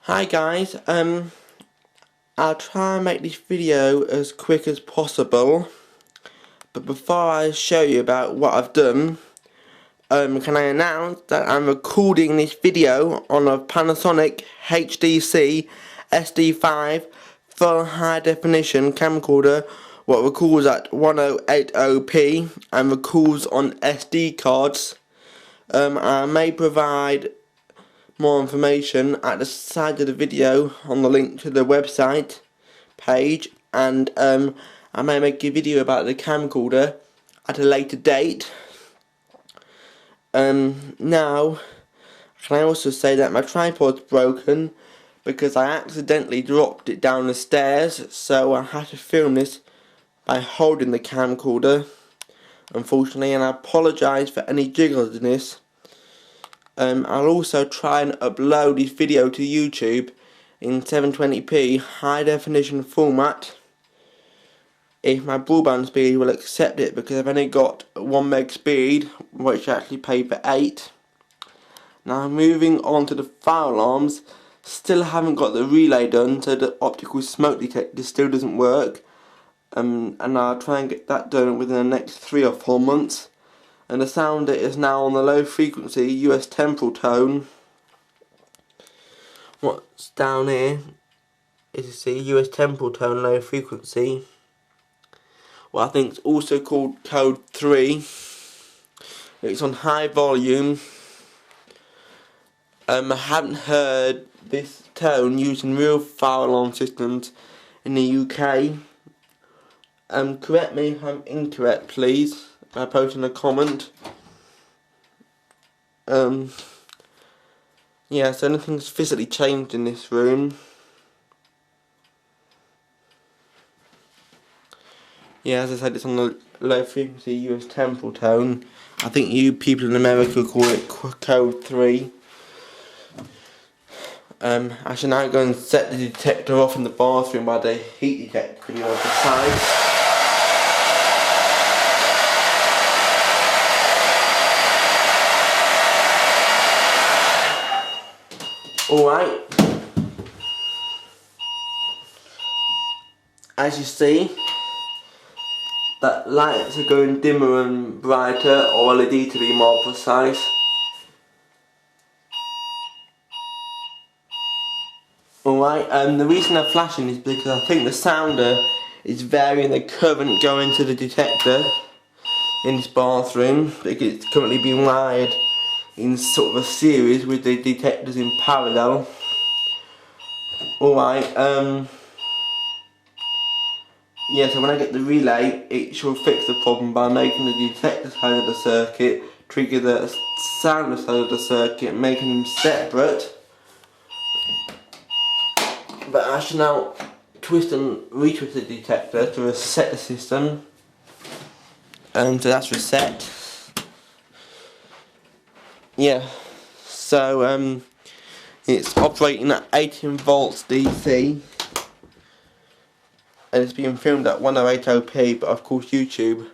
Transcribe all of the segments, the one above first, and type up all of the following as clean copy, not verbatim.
Hi guys, I'll try and make this video as quick as possible, but before I show you about what I've done, can I announce that I'm recording this video on a Panasonic HDC SD5 full high definition camcorder, what records at 1080p and records on SD cards. I may provide more information at the side of the video on the link to the website page, and I may make a video about the camcorder at a later date. Now, can I also say that my tripod's broken because I accidentally dropped it down the stairs, so I had to film this by holding the camcorder, unfortunately, and I apologise for any jiggles in this. I'll also try and upload this video to YouTube in 720p high definition format if my broadband speed will accept it, because I've only got 1 meg speed, which I actually paid for 8. Now moving on to the fire alarms, still haven't got the relay done, so the optical smoke detector still doesn't work, and I'll try and get that done within the next 3 or 4 months. And the sounder is now on the low frequency US Temporal Tone. What's down here is, you see, US Temporal Tone low frequency. What I think is also called code 3. It's on high volume. I haven't heard this tone used in real fire alarm systems in the UK. Correct me if I'm incorrect, please, by posting a comment. Yeah, so nothing's physically changed in this room. Yeah, as I said, it's on the low frequency US Temporal Tone. I think you people in America call it code 3. I shall now go and set the detector off in the bathroom by the heat detector, to be more precise. Alright, as you see, that lights are going dimmer and brighter, or LED to be more precise. Alright, the reason they're flashing is because I think the sounder is varying the current going to the detector in this bathroom, because it's currently being wired in sort of a series with the detectors in parallel. Alright, yeah, so when I get the relay, it should fix the problem by making the detector side of the circuit trigger the sounder side of the circuit, making them separate. But I shall now twist and retwist the detector to reset the system. So that's reset. Yeah, so it's operating at 18 volts DC, and it's being filmed at 1080p, but of course YouTube,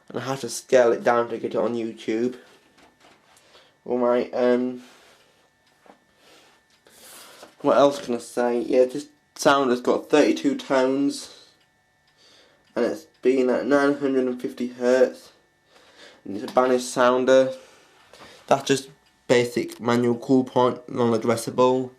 and I have to scale it down to get it on YouTube. Alright, what else can I say? Yeah, this sound has got 32 tones, and it's been at 950 Hz, and it's a banished sounder. That's just basic manual cool point, non-addressable.